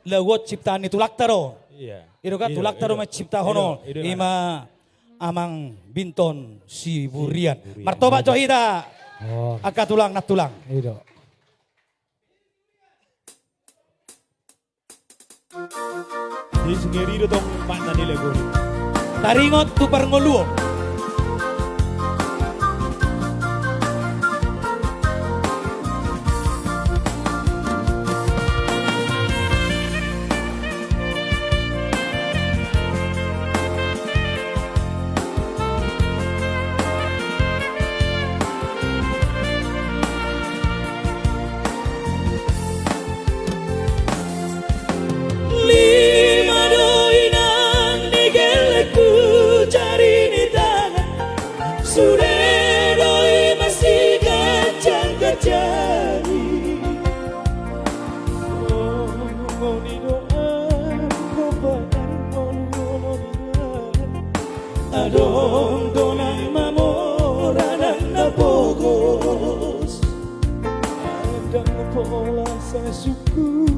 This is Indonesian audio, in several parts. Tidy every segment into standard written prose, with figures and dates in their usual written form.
lewat ciptaan tulak taro. Iya. Itu kan tulak taro me cipta hono. Ima amang binton si burian. Martoba johida. Oh, Aka tulang nak tulang. itu. Di singeri dong mana nilai gue. Taringot tu parngoluo. Lima doinan nigeleku cari ni tangan. Sudah doi masih kacang-kacari. Oh, ngoni doa, ngobakan ngoni. Adong donang mamoran na pogos. Adang pola sa suku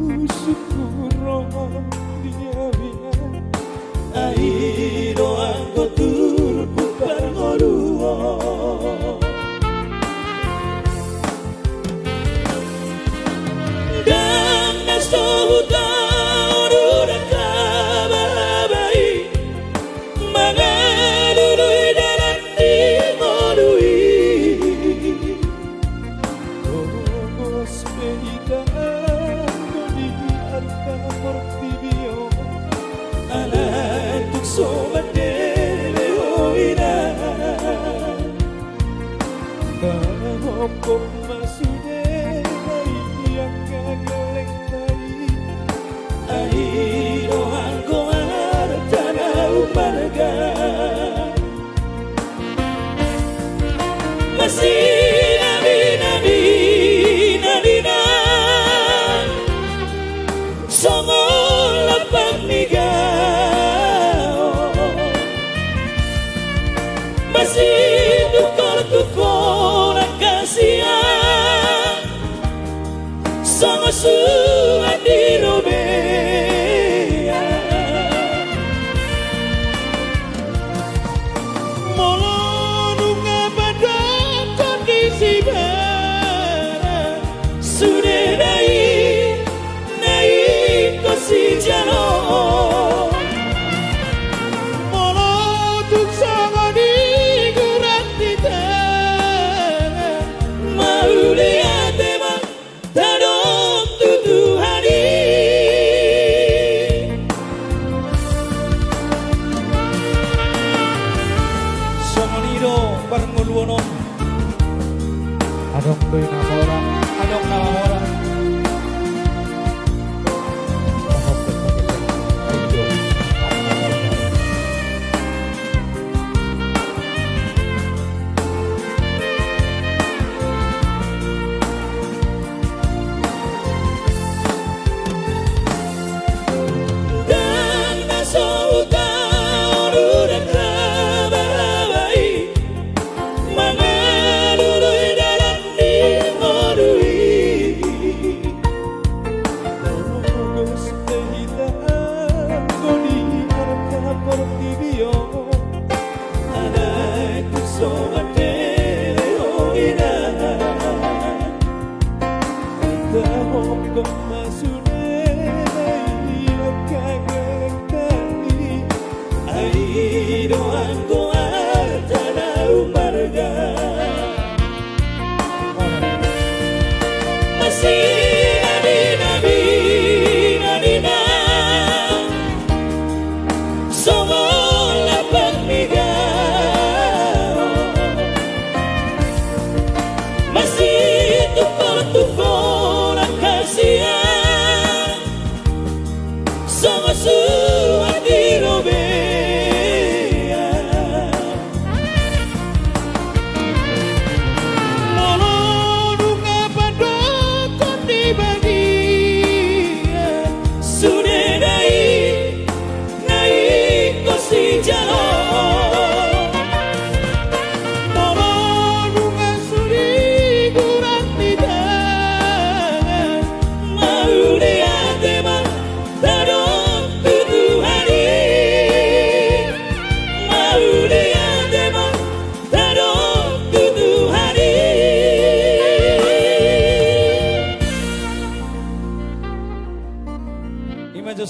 rohong dia biar. Ai doang kotur bukan ngoruo. Dan nasohuta urudan kababai. Mangadului dalam dimodui. Togos pehitaan di arka portibio. Alantuk sobat dele oina. Kahopok masude yang gagelek bayi. Ai doang koar tanah umarga. Masih nabi-nabi nadina. Songo lapang nigao. Masih tukor kasihan. Songo suat di robea. Molonunga pada kondisi barang. Sudah naik 해주셔서